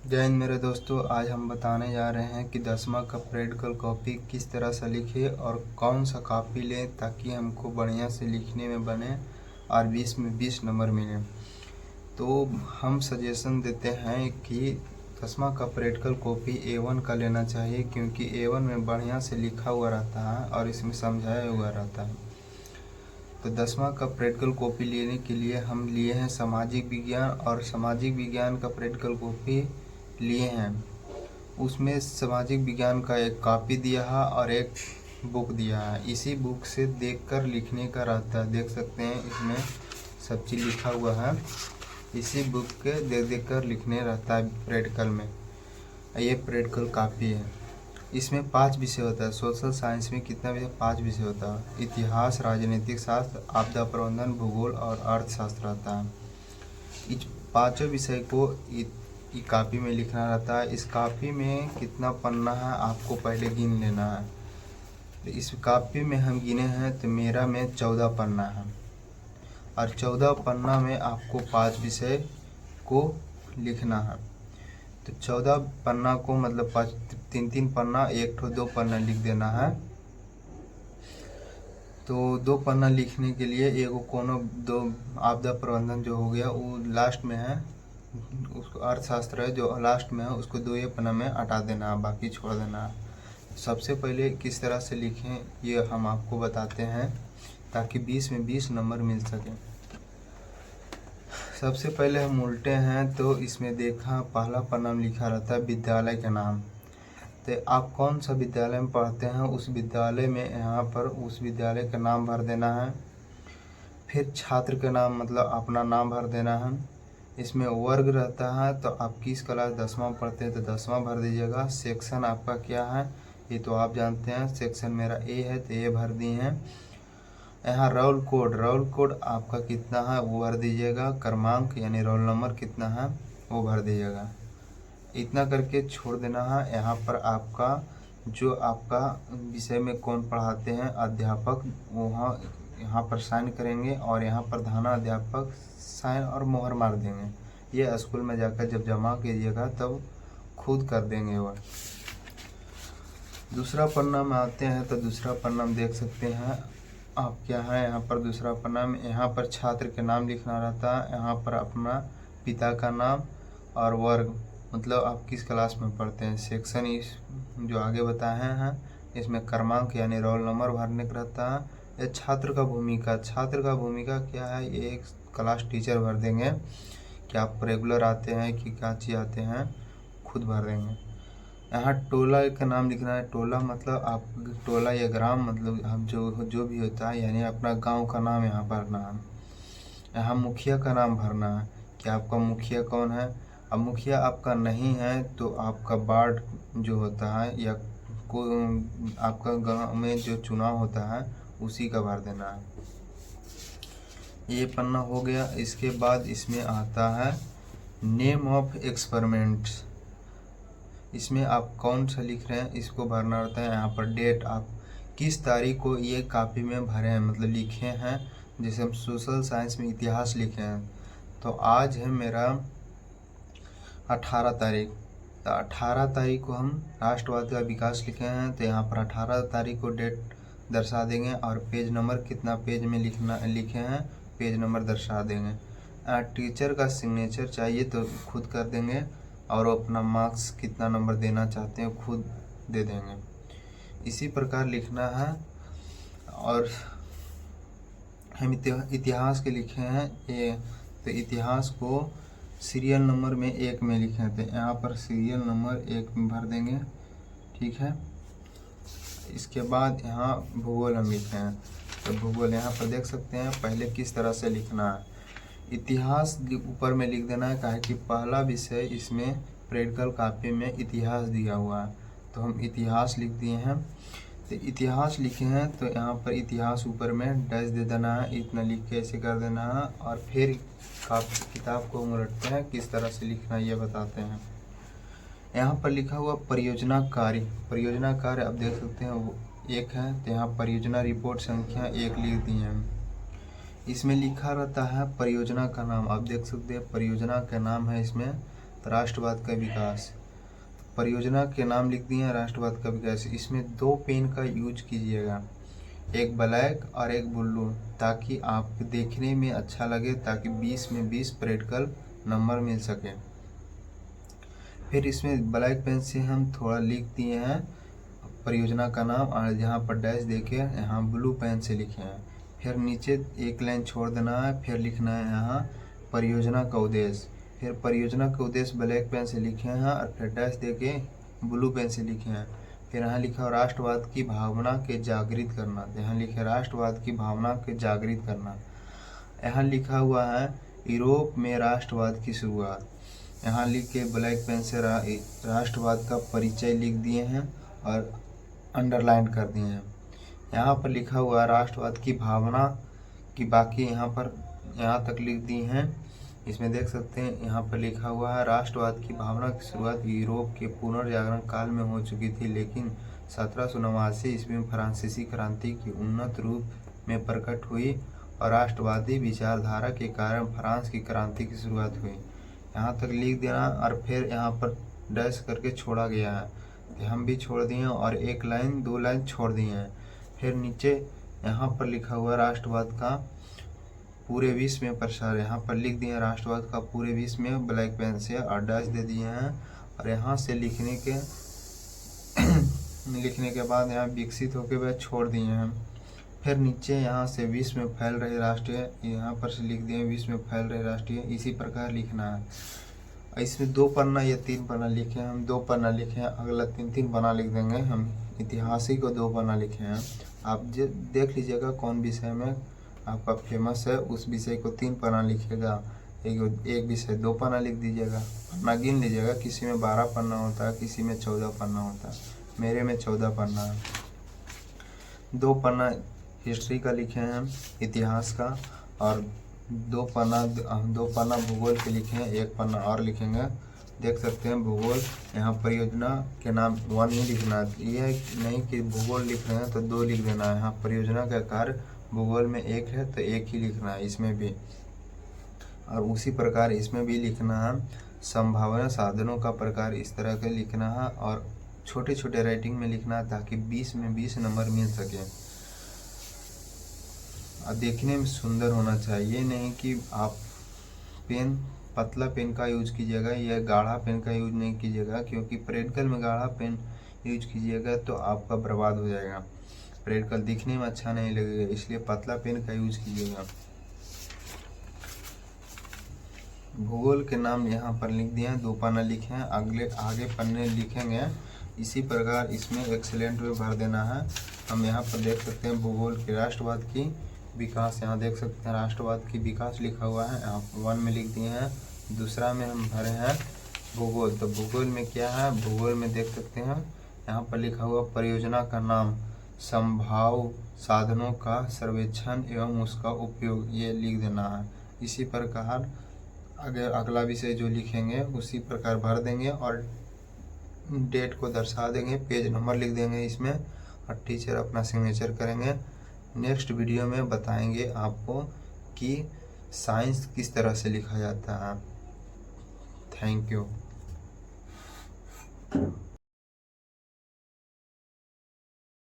जय हिंद मेरे दोस्तों। आज हम बताने जा रहे हैं कि 10वां का प्रैक्टिकल कॉपी किस तरह से लिखे और कौन सा कॉपी लें ताकि हमको बढ़िया से लिखने में बने और 20 में 20 नंबर मिले। तो हम सजेशन देते हैं कि 10वां का प्रैक्टिकल कॉपी A1 का लेना चाहिए, क्योंकि A1 में बढ़िया से लिखा हुआ रहता है और इसमें समझाया हुआ रहता है। तो 10वां का प्रैक्टिकल कॉपी लेने के लिए हम लिए हैं सामाजिक विज्ञान, और सामाजिक विज्ञान का प्रैक्टिकल कॉपी लिए हैं। उसमें सामाजिक विज्ञान का एक कॉपी दिया है और एक बुक दिया है। इसी बुक से देखकर लिखने का रहता है। देख सकते हैं इसमें सब चीज़ लिखा हुआ है। इसी बुक के देख कर लिखने रहता है प्रैक्टिकल में। ये प्रैक्टिकल कॉपी है। इसमें 5 विषय होता है। सोशल साइंस में कितना विषय? 5 विषय होता है। इतिहास, राजनीतिक शास्त्र, आपदा प्रबंधन, भूगोल और अर्थशास्त्र रहता है। इस पाँचों विषय को कॉपी में लिखना रहता है। इस कॉपी में कितना पन्ना है आपको पहले गिन लेना है। तो इस कॉपी में हम गिने हैं तो मेरा में 14 पन्ना है, और 14 पन्ना में आपको 5 विषय को लिखना है। तो 14 पन्ना को मतलब 3-3 पन्ना, एक ठो 2 पन्ना लिख देना है। तो 2 पन्ना लिखने के लिए एगो कोनो 2 आपदा प्रबंधन जो हो गया वो लास्ट में है, उसको अर्थशास्त्र है जो लास्ट में है, उसको 2 पन्ना में हटा देना है, बाकी छोड़ देना है। सबसे पहले किस तरह से लिखें ये हम आपको बताते हैं ताकि 20 में 20 नंबर मिल सके। सबसे पहले हम उल्टे हैं तो इसमें देखा पहला पन्ना में लिखा रहता है विद्यालय का नाम। तो आप कौन सा विद्यालय में पढ़ते हैं उस विद्यालय में यहाँ पर उस विद्यालय का नाम भर देना है। फिर छात्र का नाम मतलब अपना नाम भर देना है। इसमें वर्ग रहता है तो आप किस क्लास 10वां पढ़ते हैं तो 10वां भर दीजिएगा। सेक्शन आपका क्या है ये तो आप जानते हैं। सेक्शन मेरा ए है तो ए भर दिए हैं। यहाँ रोल कोड आपका कितना है वो भर दीजिएगा। क्रमांक यानी रोल नंबर कितना है वो भर दीजिएगा। इतना करके छोड़ देना है। यहाँ पर आपका जो आपका विषय में कौन पढ़ाते हैं अध्यापक, वहाँ यहाँ पर साइन करेंगे और यहाँ पर धाना अध्यापक साइन और मोहर मार देंगे। ये स्कूल में जाकर जब जमा कीजिएगा तब खुद कर देंगे वह। दूसरा पन्ना में आते हैं तो दूसरा पन्ना में देख सकते हैं आप क्या है। यहाँ पर दूसरा पन्ना में यहाँ पर छात्र के नाम लिखना रहता है। यहाँ पर अपना पिता का नाम और वर्ग मतलब आप किस क्लास में पढ़ते हैं। सेक्शन इस जो आगे बताए हैं इसमें क्रमांक यानी रोल नंबर भरने का रहता है। ये छात्र का भूमिका क्या है ये एक क्लास टीचर भर देंगे कि आप रेगुलर आते हैं कि क्या चीज़ आते हैं खुद भर देंगे। यहाँ टोला का नाम लिखना है। टोला मतलब आप टोला या ग्राम मतलब आप जो भी होता है यानी अपना गांव का नाम यहाँ भरना है। यहाँ मुखिया का नाम भरना है कि आपका मुखिया कौन है। अब मुखिया आपका नहीं है तो आपका वार्ड जो होता है या आपका गांव में जो चुनाव होता है उसी का भर देना है। ये पन्ना हो गया। इसके बाद इसमें आता है नेम ऑफ एक्सपेरिमेंट्स। इसमें आप कौन सा लिख रहे हैं इसको भरना रहता है। यहाँ पर डेट आप किस तारीख को ये कॉपी में भरे हैं मतलब लिखे हैं। जैसे हम सोशल साइंस में इतिहास लिखे हैं तो आज है मेरा 18 तारीख, तो 18 तारीख को हम राष्ट्रवाद का विकास लिखे हैं तो यहाँ पर 18 तारीख को डेट दर्शा देंगे और पेज नंबर कितना पेज में लिखे हैं पेज नंबर दर्शा देंगे। टीचर का सिग्नेचर चाहिए तो खुद कर देंगे और अपना मार्क्स कितना नंबर देना चाहते हैं खुद दे देंगे। इसी प्रकार लिखना है। और हम इतिहास के लिखे हैं ये तो इतिहास को सीरियल नंबर में 1 में लिखे हैं तो यहाँ पर सीरियल नंबर 1 में भर देंगे। ठीक है। इसके बाद यहाँ भूगोल हम लिखे हैं तो भूगोल यहाँ पर देख सकते हैं पहले किस तरह से लिखना है। इतिहास ऊपर में लिख देना है काहे कि पहला विषय इसमें प्रैक्टिकल कॉपी में इतिहास दिया हुआ है तो हम इतिहास लिख दिए हैं। तो इतिहास लिखे हैं तो यहाँ पर इतिहास ऊपर में डैश दे देना है। इतना लिख के ऐसे कर देना है और फिर किताब को हम उलटते हैं किस तरह से लिखना ये बताते हैं। यहाँ पर लिखा हुआ परियोजना कार्य आप देख सकते हैं वो 1 है तो यहाँ परियोजना रिपोर्ट संख्या 1 लिख दिए हैं। इसमें लिखा रहता है परियोजना का नाम, आप देख सकते हैं परियोजना का नाम है इसमें, राष्ट्रवाद का विकास। परियोजना के नाम लिख दिए हैं राष्ट्रवाद का विकास। इसमें 2 पेन का यूज कीजिएगा, एक ब्लैक और एक ब्लू, ताकि आपको देखने में अच्छा लगे, ताकि 20 में 20 प्रैक्टिकल नंबर मिल सके। फिर इसमें ब्लैक पेन से हम थोड़ा लिख दिए हैं परियोजना का नाम, और यहाँ पर डैश देके यहाँ ब्लू पेन से लिखे हैं। फिर नीचे एक लाइन छोड़ देना है, फिर लिखना है यहाँ परियोजना का उद्देश्य। फिर परियोजना का उद्देश्य ब्लैक पेन से लिखे हैं और फिर डैश देके ब्लू पेन से लिखे हैं। फिर यहाँ लिखा है राष्ट्रवाद की भावना के जागृत करना, यहाँ लिखे राष्ट्रवाद की भावना के जागृत करना। यहाँ लिखा हुआ है यूरोप में राष्ट्रवाद की शुरुआत। यहाँ लिख के ब्लैक पेन से राष्ट्रवाद का परिचय लिख दिए हैं और अंडरलाइन कर दिए हैं। यहाँ पर लिखा हुआ राष्ट्रवाद की भावना की बाकी यहाँ तक लिख दी हैं। इसमें देख सकते हैं यहाँ पर लिखा हुआ है राष्ट्रवाद की भावना की शुरुआत यूरोप के पुनर्जागरण काल में हो चुकी थी, लेकिन 1789 ईस्वी में फ्रांसीसी क्रांति की उन्नत रूप में प्रकट हुई और राष्ट्रवादी विचारधारा के कारण फ्रांस की क्रांति की शुरुआत हुई। यहाँ तक लिख देना और फिर यहाँ पर डैश करके छोड़ा गया है, हम भी छोड़ दिए और एक लाइन 2 लाइन छोड़ दिए हैं। फिर नीचे यहाँ पर लिखा हुआ राष्ट्रवाद का पूरे विश्व में प्रसार, यहाँ पर लिख दिए राष्ट्रवाद का पूरे विश्व में ब्लैक पेन से और डैश दे दिए हैं। और यहाँ से लिखने के बाद यहाँ विकसित होकर वह छोड़ दिए हैं। फिर नीचे यहाँ से विश्व में फैल रहे राष्ट्रीय, यहाँ पर से लिख दिए विश्व में फैल रहे राष्ट्रीय, इसी प्रकार लिखना है। इसमें 2 पन्ना या 3 पन्ना लिखे हैं, हम 2 पन्ना लिखे हैं, अगला 3 पन्ना लिख देंगे। हम इतिहास को 2 पन्ना लिखे हैं। आप देख लीजिएगा कौन विषय में आपका फेमस है, उस विषय को 3 पन्ना लिखिएगा। एक विषय 2 पन्ना लिख दीजिएगा, पन्ना गिन लीजिएगा, किसी में 12 पन्ना होता है, किसी में 14 पन्ना होता है, मेरे में 14 पन्ना है। 2 पन्ना हिस्ट्री का लिखे हैं हम, इतिहास का, और 2 पन्ना भूगोल के लिखे हैं, 1 पन्ना और लिखेंगे। देख सकते हैं भूगोल, यहाँ परियोजना के नाम 1 ही लिखना है, ये नहीं कि भूगोल लिख रहे हैं तो 2 लिख देना है। यहाँ परियोजना का कार्य भूगोल में 1 है तो 1 ही लिखना है इसमें भी, और उसी प्रकार इसमें भी लिखना है। संभावना साधनों का प्रकार इस तरह के लिखना है और छोटे छोटे राइटिंग में लिखना है, ताकि 20 में 20 नंबर मिल सके। और देखने में सुंदर होना चाहिए, नहीं कि आप पतला पेन का यूज कीजिएगा या गाढ़ा पेन का यूज नहीं कीजिएगा, क्योंकि प्रैक्टिकल में गाढ़ा पेन यूज कीजिएगा तो आपका बर्बाद हो जाएगा, प्रैक्टिकल दिखने में अच्छा नहीं लगेगा, इसलिए पतला पेन का यूज कीजिएगा। भूगोल के नाम यहाँ पर लिख दिए हैं, 2 पन्ना लिखे हैं, आगे पन्ने लिखेंगे इसी प्रकार। इसमें एक्सीलेंट में भर देना है। हम यहाँ पर देख सकते हैं भूगोल के राष्ट्रवाद की विकास, यहाँ देख सकते हैं राष्ट्रवाद की विकास लिखा हुआ है, यहाँ 1 में लिख दिए हैं। दूसरा में हम भरे हैं भूगोल, तो भूगोल में क्या है, भूगोल में देख सकते हैं यहाँ पर लिखा हुआ परियोजना का नाम, संभाव साधनों का सर्वेक्षण एवं उसका उपयोग, ये लिख देना है। इसी प्रकार अगर अगला विषय जो लिखेंगे उसी प्रकार भर देंगे और डेट को दर्शा देंगे, पेज नंबर लिख देंगे इसमें, और टीचर अपना सिग्नेचर करेंगे। नेक्स्ट वीडियो में बताएंगे आपको कि साइंस किस तरह से लिखा जाता है। Thank you.